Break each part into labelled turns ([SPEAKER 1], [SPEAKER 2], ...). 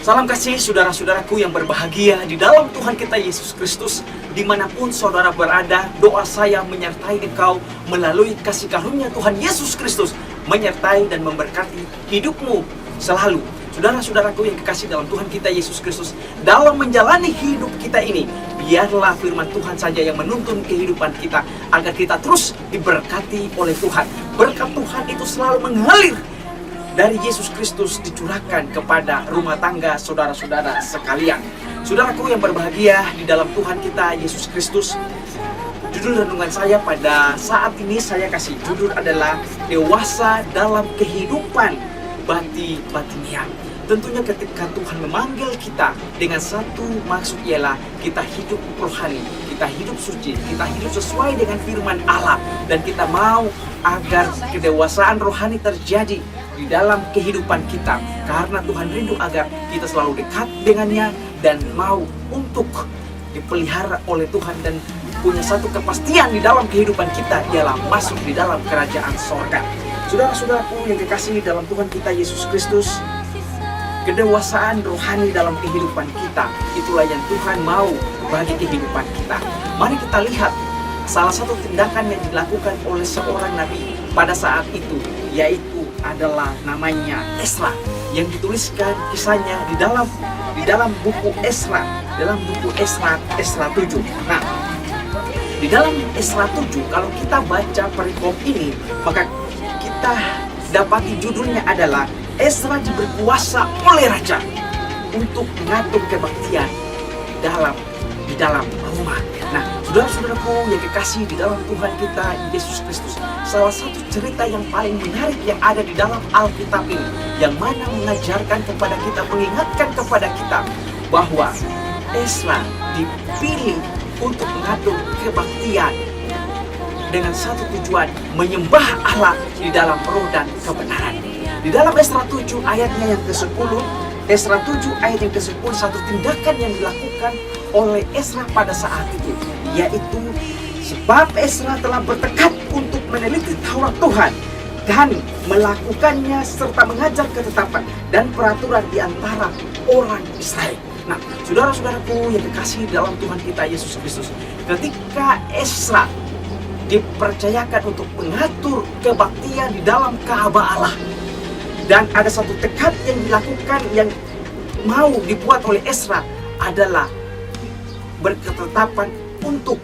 [SPEAKER 1] Salam kasih saudara-saudaraku yang berbahagia di dalam Tuhan kita Yesus Kristus. Dimanapun saudara berada, doa saya menyertai engkau melalui kasih karunia Tuhan Yesus Kristus, menyertai dan memberkati hidupmu selalu. Saudara-saudaraku yang kekasih dalam Tuhan kita Yesus Kristus, dalam menjalani hidup kita ini, biarlah firman Tuhan saja yang menuntun kehidupan kita, agar kita terus diberkati oleh Tuhan. Berkat Tuhan itu selalu mengalir dari Yesus Kristus dicurahkan kepada rumah tangga saudara-saudara sekalian. Saudaraku yang berbahagia di dalam Tuhan kita Yesus Kristus, judul renungan saya pada saat ini saya kasih judul adalah dewasa dalam kehidupan batiniah. Tentunya ketika Tuhan memanggil kita dengan satu maksud, ialah kita hidup rohani, kita hidup suci, kita hidup sesuai dengan firman Allah, dan kita mau agar kedewasaan rohani terjadi di dalam kehidupan kita, karena Tuhan rindu agar kita selalu dekat dengannya dan mau untuk dipelihara oleh Tuhan dan punya satu kepastian di dalam kehidupan kita, ialah masuk di dalam kerajaan sorga. Saudara-saudaraku yang dikasihi dalam Tuhan kita Yesus Kristus, kedewasaan rohani dalam kehidupan kita, itulah yang Tuhan mau bagi kehidupan kita. Mari kita lihat salah satu tindakan yang dilakukan oleh seorang nabi pada saat itu, yaitu adalah namanya Ezra, yang dituliskan kisahnya di dalam buku Ezra, Ezra 7. Nah, di dalam Ezra 7, kalau kita baca perikop ini, maka kita dapati judulnya adalah Ezra diberi kuasa oleh raja untuk mengatur kebaktian di dalam rumah. Nah, saudara-saudaraku yang kekasih di dalam Tuhan kita Yesus Kristus, salah satu cerita yang paling menarik yang ada di dalam Alkitab ini, yang mana mengajarkan kepada kita, mengingatkan kepada kita bahwa Ezra dipilih untuk mengatur kebaktian dengan satu tujuan, menyembah Allah di dalam roh dan kebenaran. Di dalam Ezra 7 ayatnya yang ke-10, Ezra 7 ayat yang ke-10, satu tindakan yang dilakukan oleh Ezra pada saat itu, yaitu sebab Ezra telah bertekad untuk meneliti Taurat Tuhan dan melakukannya serta mengajar ketetapan dan peraturan di antara orang Israel. Nah, saudara-saudaraku yang dikasihi dalam Tuhan kita Yesus Kristus, ketika Ezra dipercayakan untuk mengatur kebaktian di dalam Ka'bah Allah, dan ada satu tekad yang dilakukan yang mau dibuat oleh Ezra adalah berketetapan untuk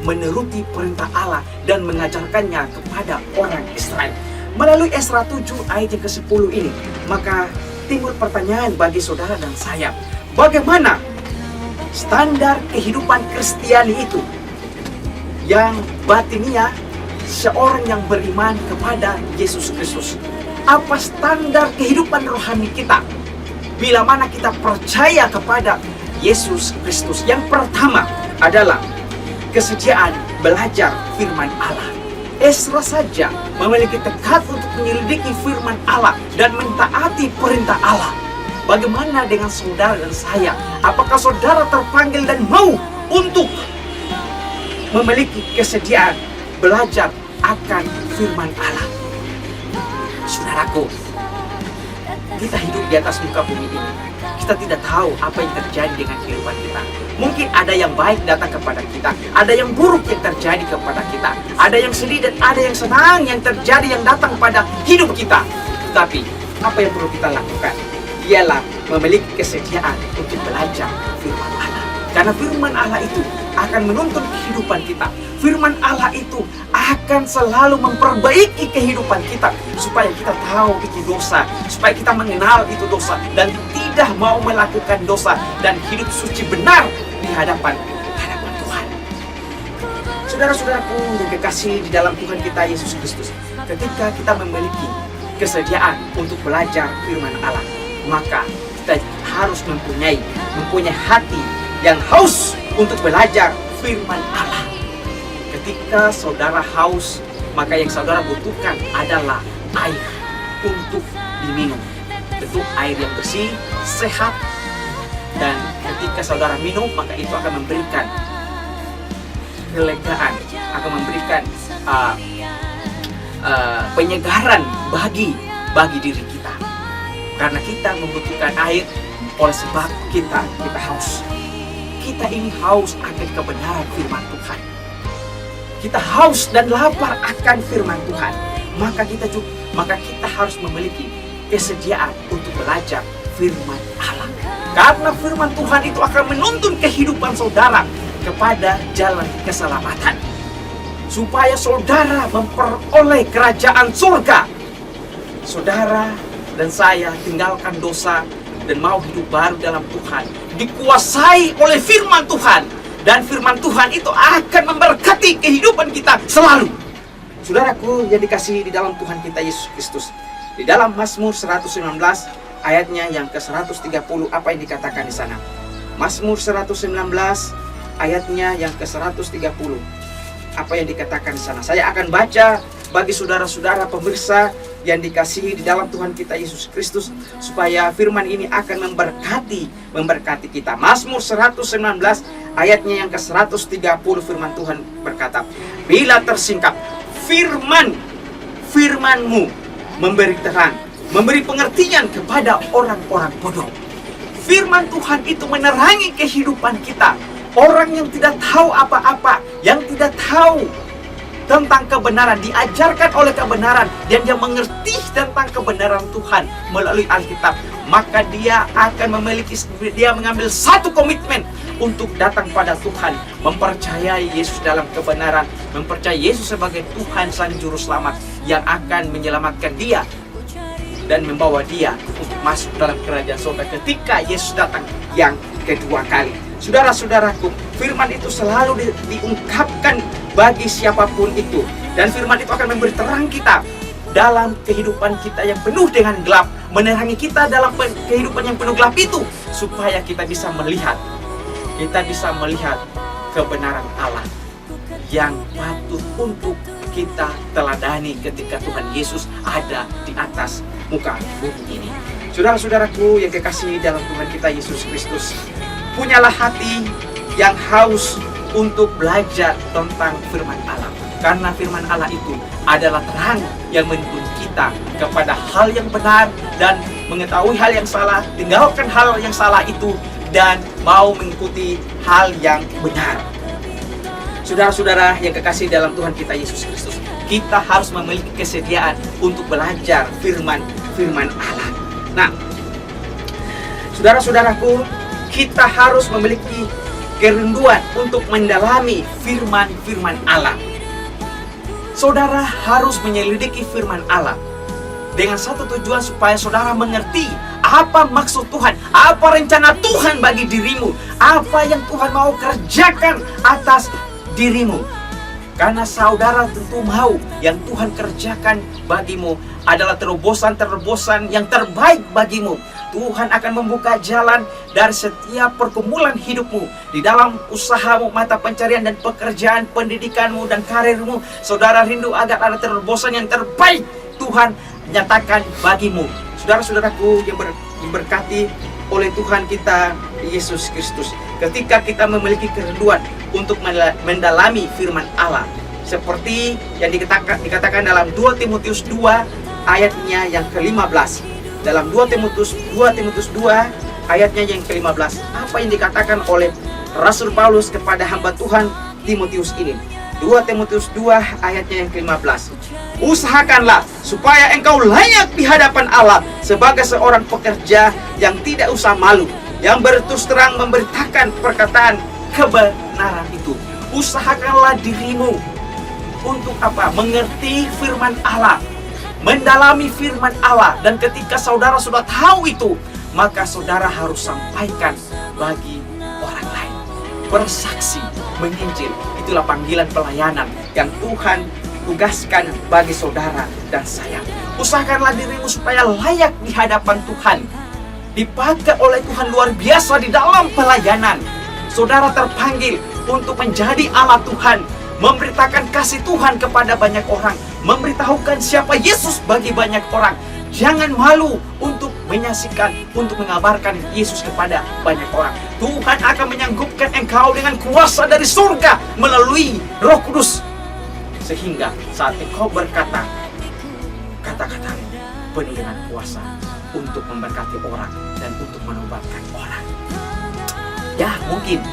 [SPEAKER 1] menuruti perintah Allah dan mengajarkannya kepada orang Israel. Melalui Ezra 7 ayat yang ke-10 ini, maka timbul pertanyaan bagi saudara dan saya, bagaimana standar kehidupan Kristiani itu yang batiniah, seorang yang beriman kepada Yesus Kristus? Apa standar kehidupan rohani kita bila mana kita percaya kepada Yesus Kristus? Yang pertama adalah kesediaan belajar firman Allah. Ezra saja memiliki tekad untuk menyelidiki firman Allah dan mentaati perintah Allah. Bagaimana dengan saudara dan saya? Apakah saudara terpanggil dan mau untuk memiliki kesediaan belajar akan firman Allah? Saudaraku, kita hidup di atas muka bumi ini. Kita tidak tahu apa yang terjadi dengan kehidupan kita. Mungkin ada yang baik datang kepada kita, ada yang buruk yang terjadi kepada kita, ada yang sedih dan ada yang senang yang terjadi, yang datang pada hidup kita. Tetapi apa yang perlu kita lakukan ialah memiliki kesediaan untuk belajar firman Allah. Karena firman Allah itu akan menuntun kehidupan kita. Firman Allah itu akan selalu memperbaiki kehidupan kita, supaya kita tahu itu dosa, supaya kita mengenal itu dosa dan tidak mau melakukan dosa dan hidup suci benar di hadapan Tuhan. Saudara-saudaraku yang kekasih di dalam Tuhan kita Yesus Kristus, ketika kita memiliki kesediaan untuk belajar firman Allah, maka kita harus mempunyai hati yang haus untuk belajar firman Allah. Ketika saudara haus, maka yang saudara butuhkan adalah air untuk diminum. Tentu air yang bersih, sehat, dan ketika saudara minum, maka itu akan memberikan kelegaan, akan memberikan penyegaran bagi diri kita. Karena kita membutuhkan air, Oleh sebab kita haus. Kita ini haus akan kebenaran firman Tuhan. Kita haus dan lapar akan firman Tuhan. Maka kita harus memiliki kesediaan untuk belajar firman Allah. Karena firman Tuhan itu akan menuntun kehidupan saudara kepada jalan keselamatan. Supaya saudara memperoleh kerajaan surga. Saudara dan saya tinggalkan dosa dan mau hidup baru dalam Tuhan. Dikuasai oleh firman Tuhan. Dan firman Tuhan itu akan memberkati kehidupan kita selalu. Saudaraku yang dikasihi di dalam Tuhan kita Yesus Kristus. Di dalam Mazmur 119 ayatnya yang ke-130, apa yang dikatakan di sana? Mazmur 119 ayatnya yang ke-130. Apa yang dikatakan di sana? Saya akan baca bagi saudara-saudara pemirsa yang dikasihi di dalam Tuhan kita Yesus Kristus, supaya firman ini akan memberkati kita. Mazmur 119 ayatnya yang ke-130, firman Tuhan berkata, bila tersingkap firman-Mu memberi terang, memberi pengertian kepada orang-orang bodoh. Firman Tuhan itu menerangi kehidupan kita. Orang yang tidak tahu apa-apa, yang tidak tahu tentang kebenaran, diajarkan oleh kebenaran, dan dia mengerti tentang kebenaran Tuhan melalui Alkitab, maka dia akan mengambil satu komitmen untuk datang pada Tuhan, mempercayai Yesus dalam kebenaran, mempercayai Yesus sebagai Tuhan Sang Juru Selamat yang akan menyelamatkan dia dan membawa dia untuk masuk dalam kerajaan surga ketika Yesus datang yang kedua kali. Saudara-saudaraku, firman itu selalu diungkapkan bagi siapapun itu. Dan firman itu akan memberi terang kita dalam kehidupan kita yang penuh dengan gelap, menerangi kita dalam kehidupan yang penuh gelap itu, supaya kita bisa melihat kebenaran Allah yang patut untuk kita teladani ketika Tuhan Yesus ada di atas muka bumi ini. Saudara-saudaraku yang kekasihi dalam Tuhan kita Yesus Kristus, punyalah hati yang haus untuk belajar tentang firman Allah. Karena firman Allah itu adalah terang yang menuntun kita kepada hal yang benar dan mengetahui hal yang salah, tinggalkan hal yang salah itu dan mau mengikuti hal yang benar. Saudara-saudara yang kekasih dalam Tuhan kita Yesus Kristus, kita harus memiliki kesediaan untuk belajar firman Allah. Nah, saudara-saudaraku, kita harus memiliki kerinduan untuk mendalami firman Allah. Saudara harus menyelidiki firman Allah dengan satu tujuan, supaya saudara mengerti apa maksud Tuhan, apa rencana Tuhan bagi dirimu, apa yang Tuhan mau kerjakan atas dirimu. Karena saudara tentu mau yang Tuhan kerjakan bagimu adalah terobosan-terobosan yang terbaik bagimu. Tuhan akan membuka jalan dari setiap pergumulan hidupmu, di dalam usahamu, mata pencarian dan pekerjaan, pendidikanmu dan karirmu. Saudara rindu agar ada terobosan yang terbaik Tuhan nyatakan bagimu. Saudara-saudaraku yang diberkati oleh Tuhan kita Yesus Kristus, ketika kita memiliki kerinduan untuk mendalami firman Allah, seperti yang dikatakan dalam 2 Timotius 2 ayatnya yang ke-15. Dalam 2 Timotius 2 ayatnya yang ke-15, apa yang dikatakan oleh Rasul Paulus kepada hamba Tuhan Timotius ini? 2 Timotius 2 ayatnya yang ke-15. Usahakanlah supaya engkau layak di hadapan Allah sebagai seorang pekerja yang tidak usah malu, yang berterus terang memberitakan perkataan kebenaran itu. Usahakanlah dirimu untuk apa? Mengerti firman Allah, mendalami firman Allah. Dan ketika saudara sudah tahu itu, maka saudara harus sampaikan bagi orang lain. Bersaksi, menginjil, itulah panggilan pelayanan yang Tuhan tugaskan bagi saudara dan saya. Usahakanlah dirimu supaya layak di hadapan Tuhan, dipakai oleh Tuhan luar biasa di dalam pelayanan. Saudara terpanggil untuk menjadi alat Tuhan, memberitakan kasih Tuhan kepada banyak orang, memberitahukan siapa Yesus bagi banyak orang. Jangan malu untuk menyaksikan, untuk mengabarkan Yesus kepada banyak orang. Tuhan akan menyanggupkan engkau dengan kuasa dari surga melalui Roh Kudus, sehingga saat engkau berkata, kata-kata penuh dengan kuasa, untuk memberkati orang dan untuk menobatkan orang. Ya, mungkin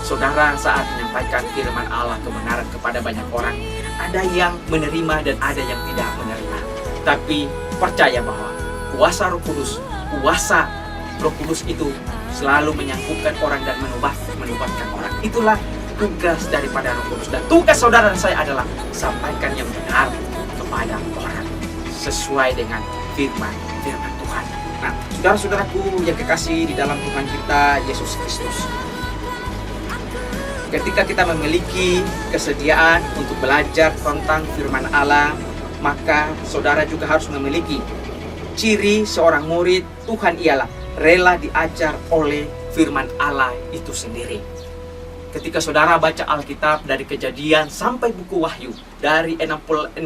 [SPEAKER 1] saudara saat menyampaikan firman Allah kebenaran kepada banyak orang, ada yang menerima dan ada yang tidak menerima. Tapi percaya bahwa kuasa Roh Kudus itu selalu menyangkupkan orang dan menobatkan orang. Itulah tugas daripada Roh Kudus. Dan tugas saudara dan saya adalah sampaikan yang benar kepada orang sesuai dengan firman Tuhan. Nah, saudara-saudaraku yang kekasih di dalam Tuhan kita Yesus Kristus, ketika kita memiliki kesediaan untuk belajar tentang firman Allah, maka saudara juga harus memiliki ciri seorang murid Tuhan, ialah rela diajar oleh firman Allah itu sendiri. Ketika saudara baca Alkitab dari Kejadian sampai buku Wahyu, dari 66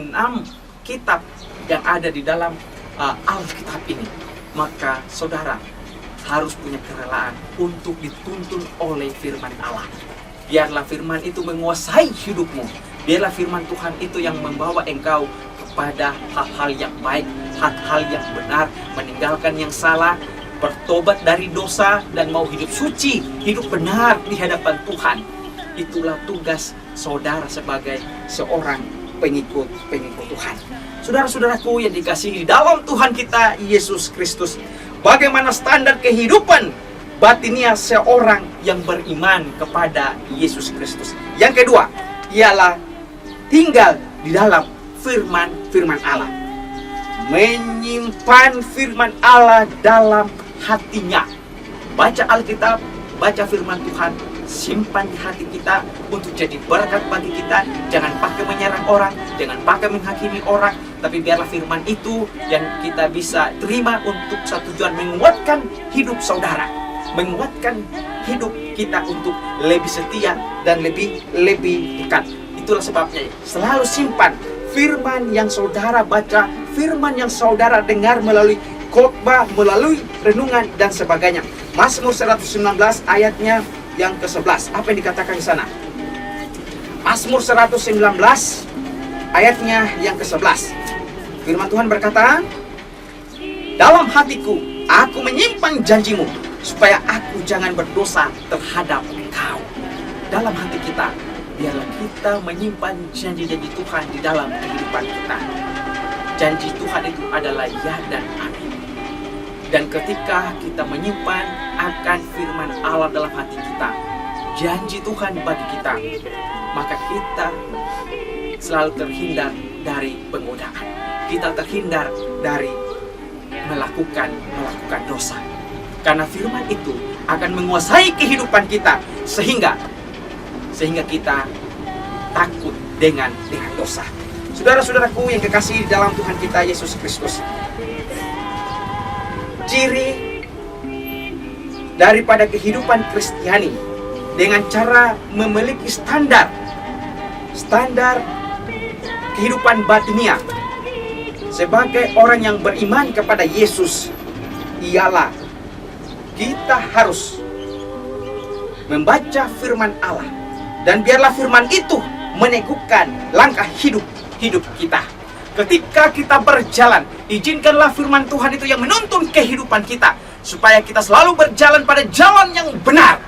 [SPEAKER 1] kitab yang ada di dalam Alkitab ini, maka saudara harus punya kerelaan untuk dituntun oleh firman Allah. Biarlah firman itu menguasai hidupmu. Biarlah firman Tuhan itu yang membawa engkau kepada hal-hal yang baik, hal-hal yang benar, meninggalkan yang salah, bertobat dari dosa, dan mau hidup suci, hidup benar di hadapan Tuhan. Itulah tugas saudara sebagai seorang pengikut Tuhan. Saudara-saudaraku yang dikasihi di dalam Tuhan kita Yesus Kristus, bagaimana standar kehidupan batinia seorang yang beriman kepada Yesus Kristus? Yang kedua ialah tinggal di dalam firman Allah, menyimpan firman Allah dalam hatinya. Baca Alkitab, baca firman Tuhan, simpan di hati kita untuk jadi berkat bagi kita. Jangan pakai menyerang orang, jangan pakai menghakimi orang, tapi biarlah firman itu yang kita bisa terima untuk satu tujuan, menguatkan hidup saudara, menguatkan hidup kita untuk lebih setia dan lebih dekat. Itulah sebabnya selalu simpan firman yang saudara baca, firman yang saudara dengar melalui khotbah, melalui renungan dan sebagainya. Mazmur 119 ayatnya yang ke-11. Apa yang dikatakan di sana? Mazmur 119 ayatnya yang ke-11. Firman Tuhan berkata, dalam hatiku aku menyimpan janjimu, supaya aku jangan berdosa terhadap engkau. Dalam hati kita, biarlah kita menyimpan janji-janji Tuhan di dalam kehidupan kita. Janji Tuhan itu adalah ya dan amin. Dan ketika kita menyimpan akan firman Allah dalam hati kita, janji Tuhan bagi kita, maka kita selalu terhindar dari penggodaan. Kita terhindar dari melakukan dosa. Karena firman itu akan menguasai kehidupan kita, sehingga kita takut dengan dosa. Saudara-saudaraku yang kekasih dalam Tuhan kita Yesus Kristus, ciri daripada kehidupan Kristiani dengan cara memiliki standar kehidupan batinia sebagai orang yang beriman kepada Yesus ialah kita harus membaca firman Allah, dan biarlah firman itu meneguhkan langkah hidup kita. Ketika kita berjalan, izinkanlah firman Tuhan itu yang menuntun kehidupan kita, supaya kita selalu berjalan pada jalan yang benar,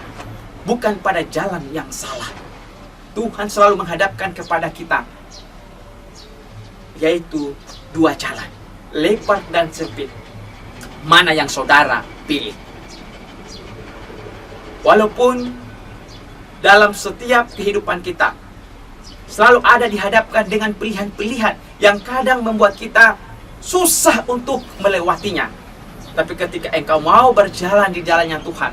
[SPEAKER 1] bukan pada jalan yang salah. Tuhan selalu menghadapkan kepada kita, yaitu dua jalan, lebar dan sempit. Mana yang saudara pilih? Walaupun dalam setiap kehidupan kita selalu ada dihadapkan dengan pilihan-pilihan yang kadang membuat kita susah untuk melewatinya. Tapi ketika engkau mau berjalan di jalannya Tuhan,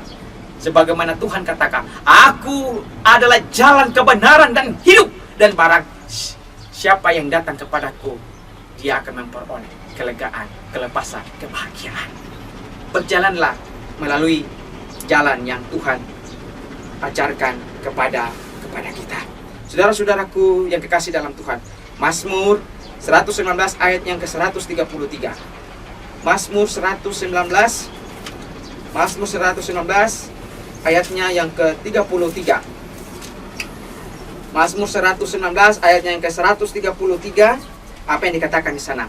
[SPEAKER 1] sebagaimana Tuhan katakan, aku adalah jalan kebenaran dan hidup, dan barang siapa yang datang kepadaku, dia akan memperoleh kelegaan, kelepasan, kebahagiaan. Berjalanlah melalui jalan yang Tuhan ajarkan kepada kita. Saudara-saudaraku yang kekasih dalam Tuhan, Mazmur 119 ayat yang ke-133. Mazmur 119 ayatnya yang ke-33. Mazmur 119 ayatnya yang ke-133. Apa yang dikatakan di sana?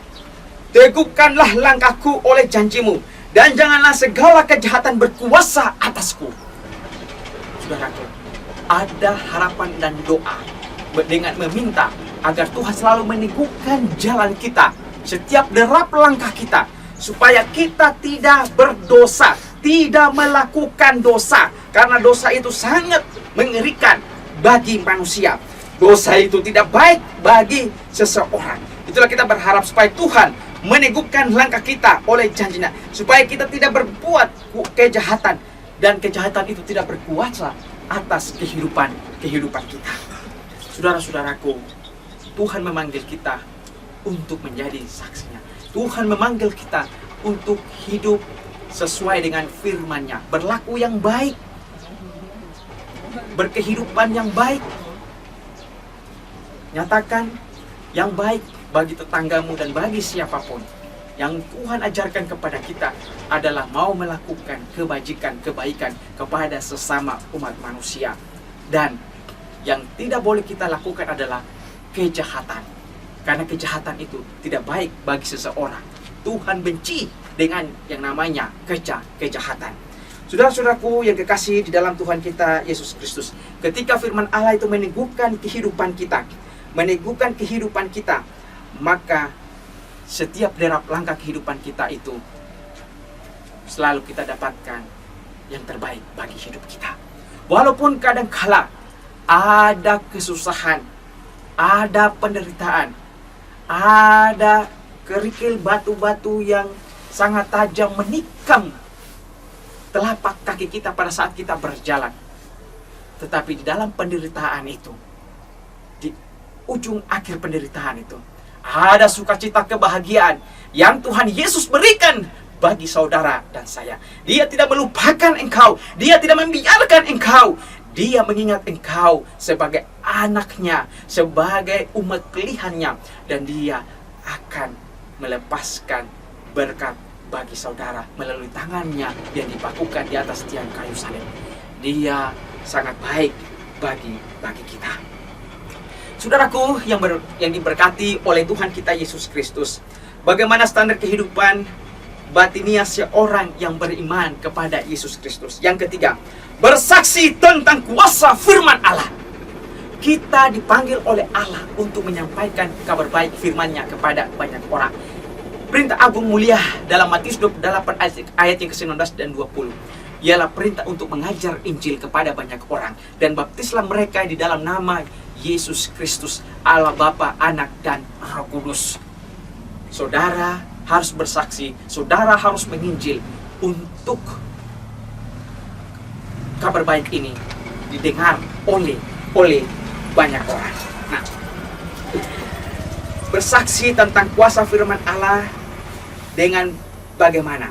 [SPEAKER 1] Teguhkanlah langkahku oleh janjimu, dan janganlah segala kejahatan berkuasa atasku. Saudaraku, ada harapan dan doa dengan meminta agar Tuhan selalu meneguhkan jalan kita, setiap derap langkah kita, supaya kita tidak berdosa, tidak melakukan dosa. Karena dosa itu sangat mengerikan bagi manusia. Dosa itu tidak baik bagi seseorang. Itulah kita berharap supaya Tuhan meneguhkan langkah kita oleh janjinya, supaya kita tidak berbuat kejahatan, dan kejahatan itu tidak berkuasa atas kehidupan kita. Saudara-saudaraku, Tuhan memanggil kita untuk menjadi saksinya. Tuhan memanggil kita untuk hidup sesuai dengan firman-Nya, berlaku yang baik, berkehidupan yang baik, nyatakan yang baik bagi tetanggamu dan bagi siapapun. Yang Tuhan ajarkan kepada kita adalah mau melakukan kebaikan kepada sesama umat manusia. Dan yang tidak boleh kita lakukan adalah kejahatan, karena kejahatan itu tidak baik bagi seseorang. Tuhan benci dengan yang namanya kejahatan. Saudara-saudaraku yang kekasih di dalam Tuhan kita Yesus Kristus, ketika firman Allah itu meneguhkan kehidupan kita, maka setiap derap langkah kehidupan kita itu selalu kita dapatkan yang terbaik bagi hidup kita. Walaupun kadangkala ada kesusahan, ada penderitaan, ada kerikil batu-batu yang sangat tajam menikam telapak kaki kita pada saat kita berjalan. Tetapi di dalam penderitaan itu, di ujung akhir penderitaan itu, ada sukacita kebahagiaan yang Tuhan Yesus berikan bagi saudara dan saya. Dia tidak melupakan engkau, Dia tidak membiarkan engkau. Dia mengingat engkau sebagai anaknya, sebagai umat pilihannya, dan Dia akan melepaskan berkat bagi saudara melalui tangannya yang dipakukan di atas tiang kayu salib. Dia sangat baik bagi kita. Saudaraku yang diberkati oleh Tuhan kita Yesus Kristus, bagaimana standar kehidupan batinia seorang yang beriman kepada Yesus Kristus? Yang ketiga, bersaksi tentang kuasa firman Allah. Kita dipanggil oleh Allah untuk menyampaikan kabar baik firman-Nya kepada banyak orang. Perintah agung mulia dalam Matius 28 ayat yang ke-19 dan 20 ialah perintah untuk mengajar Injil kepada banyak orang, dan baptislah mereka di dalam nama Yesus Kristus, Allah Bapa, Anak, dan Roh Kudus. Saudara harus bersaksi, saudara harus menginjil untuk kabar baik ini didengar oleh banyak orang. Nah, bersaksi tentang kuasa firman Allah dengan bagaimana?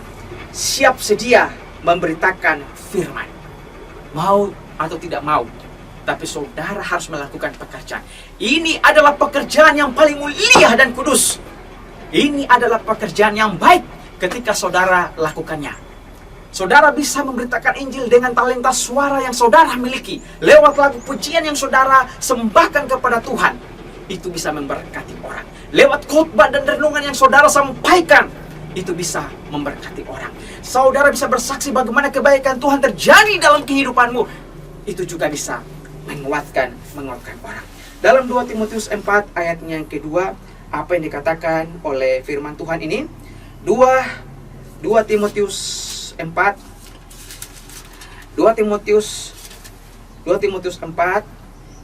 [SPEAKER 1] Siap sedia memberitakan firman. Mau atau tidak mau, tapi saudara harus melakukan pekerjaan. Ini adalah pekerjaan yang paling mulia dan kudus. Ini adalah pekerjaan yang baik ketika saudara lakukannya. Saudara bisa memberitakan Injil dengan talenta suara yang saudara miliki, lewat lagu pujian yang saudara sembahkan kepada Tuhan. Itu bisa memberkati orang. Lewat khotbah dan renungan yang saudara sampaikan, itu bisa memberkati orang. Saudara bisa bersaksi bagaimana kebaikan Tuhan terjadi dalam kehidupanmu. Itu juga bisa menguatkan orang. Dalam 2 Timotius 4 ayatnya yang kedua, apa yang dikatakan oleh firman Tuhan ini? 2 Timotius 4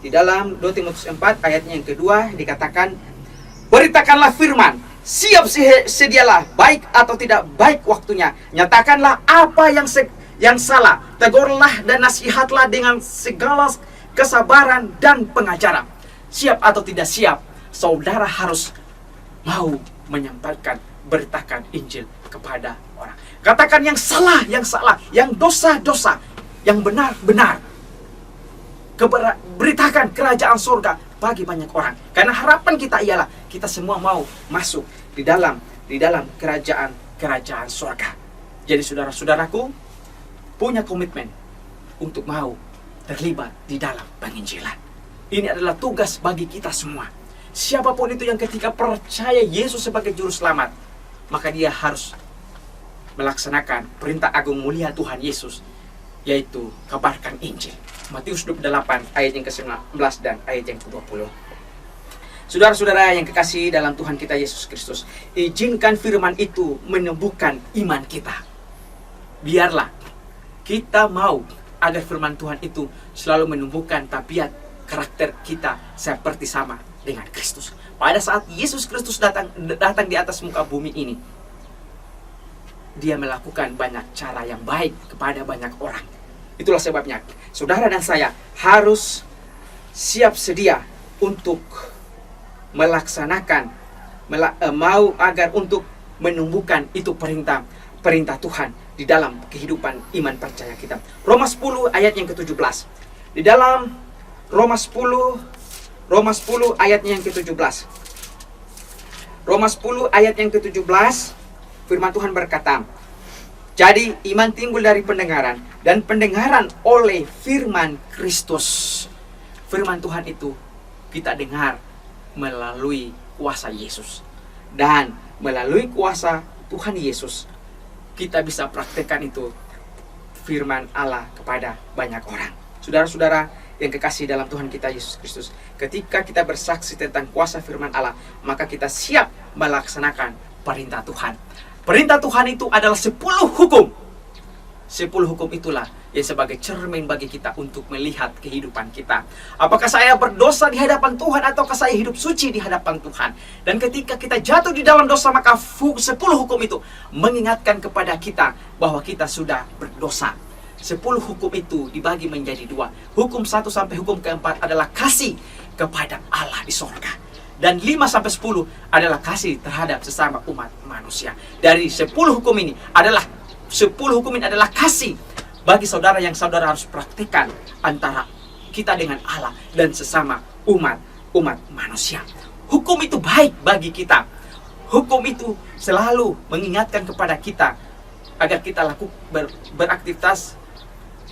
[SPEAKER 1] di dalam 2 Timotius 4 ayatnya yang kedua dikatakan, beritakanlah firman, siap sedialah, baik atau tidak baik waktunya, nyatakanlah apa yang salah, tegurlah dan nasihatlah dengan segala kesabaran dan pengajaran. Siap atau tidak siap, saudara harus mau menyampaikan, beritakan Injil kepada orang. Katakan yang salah, yang dosa, yang benar. Beritakan kerajaan surga bagi banyak orang. Karena harapan kita ialah kita semua mau masuk di dalam kerajaan surga. Jadi saudara-saudaraku punya komitmen untuk mau terlibat di dalam penginjilan. Ini adalah tugas bagi kita semua. Siapapun itu yang ketika percaya Yesus sebagai juru selamat, maka dia harus melaksanakan perintah agung mulia Tuhan Yesus, yaitu kabarkan Injil. Matius 28 ayat yang ke-19 dan ayat yang ke-20. Saudara-saudara yang kekasih dalam Tuhan kita Yesus Kristus, izinkan firman itu menumbuhkan iman kita. Biarlah kita mau agar firman Tuhan itu selalu menumbuhkan tabiat karakter kita seperti sama dengan Kristus. Pada saat Yesus Kristus datang di atas muka bumi ini, dia melakukan banyak cara yang baik kepada banyak orang. Itulah sebabnya saudara dan saya harus siap sedia untuk melaksanakan, mau agar untuk menumbuhkan itu perintah Tuhan di dalam kehidupan iman percaya kita. Roma 10 ayat yang ke-17. Di dalam Roma 10 ayatnya yang ke-17. Roma 10 ayat yang ke-17, firman Tuhan berkata, jadi iman timbul dari pendengaran, dan pendengaran oleh firman Kristus. Firman Tuhan itu kita dengar melalui kuasa Yesus. Dan melalui kuasa Tuhan Yesus, kita bisa praktekkan itu firman Allah kepada banyak orang. Saudara-saudara yang kekasih dalam Tuhan kita Yesus Kristus, ketika kita bersaksi tentang kuasa firman Allah, maka kita siap melaksanakan perintah Tuhan. Perintah Tuhan itu adalah 10 hukum. 10 hukum itulah yang sebagai cermin bagi kita untuk melihat kehidupan kita. Apakah saya berdosa di hadapan Tuhan ataukah saya hidup suci di hadapan Tuhan? Dan ketika kita jatuh di dalam dosa, maka 10 hukum itu mengingatkan kepada kita bahwa kita sudah berdosa. 10 hukum itu dibagi menjadi 2. Hukum 1 sampai hukum ke-4 adalah kasih kepada Allah di sorga. Dan 5 sampai 10 adalah kasih terhadap sesama umat manusia. Dari 10 hukum ini adalah kasih bagi saudara yang saudara harus praktikkan antara kita dengan Allah dan sesama umat manusia. Hukum itu baik bagi kita. Hukum itu selalu mengingatkan kepada kita agar kita beraktivitas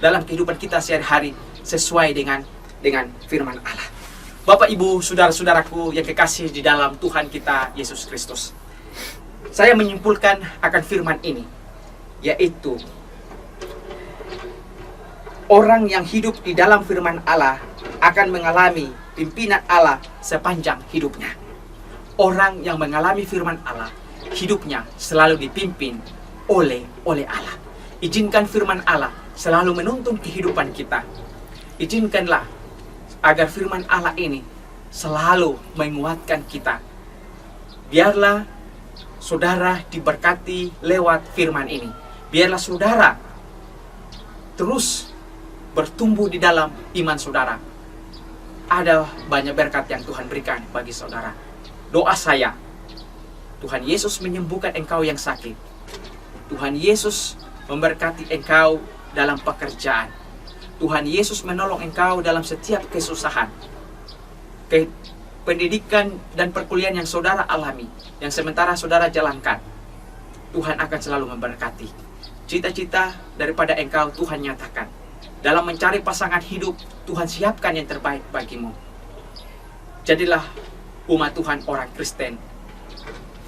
[SPEAKER 1] dalam kehidupan kita sehari-hari sesuai dengan firman Allah. Bapak, Ibu, saudara-saudaraku yang kekasih di dalam Tuhan kita Yesus Kristus, saya menyimpulkan akan firman ini, yaitu orang yang hidup di dalam firman Allah akan mengalami pimpinan Allah sepanjang hidupnya. Orang yang mengalami firman Allah, hidupnya selalu dipimpin oleh Allah. Izinkan firman Allah selalu menuntun kehidupan kita. Izinkanlah agar firman Allah ini selalu menguatkan kita. Biarlah saudara diberkati lewat firman ini. Biarlah saudara terus bertumbuh di dalam iman saudara. Ada banyak berkat yang Tuhan berikan bagi saudara. Doa saya, Tuhan Yesus menyembuhkan engkau yang sakit. Tuhan Yesus memberkati engkau dalam pekerjaan. Tuhan Yesus menolong engkau dalam setiap kesusahan. Pendidikan dan perkuliahan yang saudara alami, yang sementara saudara jalankan, Tuhan akan selalu memberkati. Cita-cita daripada engkau Tuhan nyatakan. Dalam mencari pasangan hidup, Tuhan siapkan yang terbaik bagimu. Jadilah umat Tuhan, orang Kristen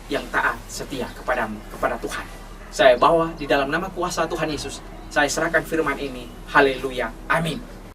[SPEAKER 1] yang taat setia kepada Tuhan. Saya bawa di dalam nama kuasa Tuhan Yesus, saya serahkan firman ini. Haleluya. Amin.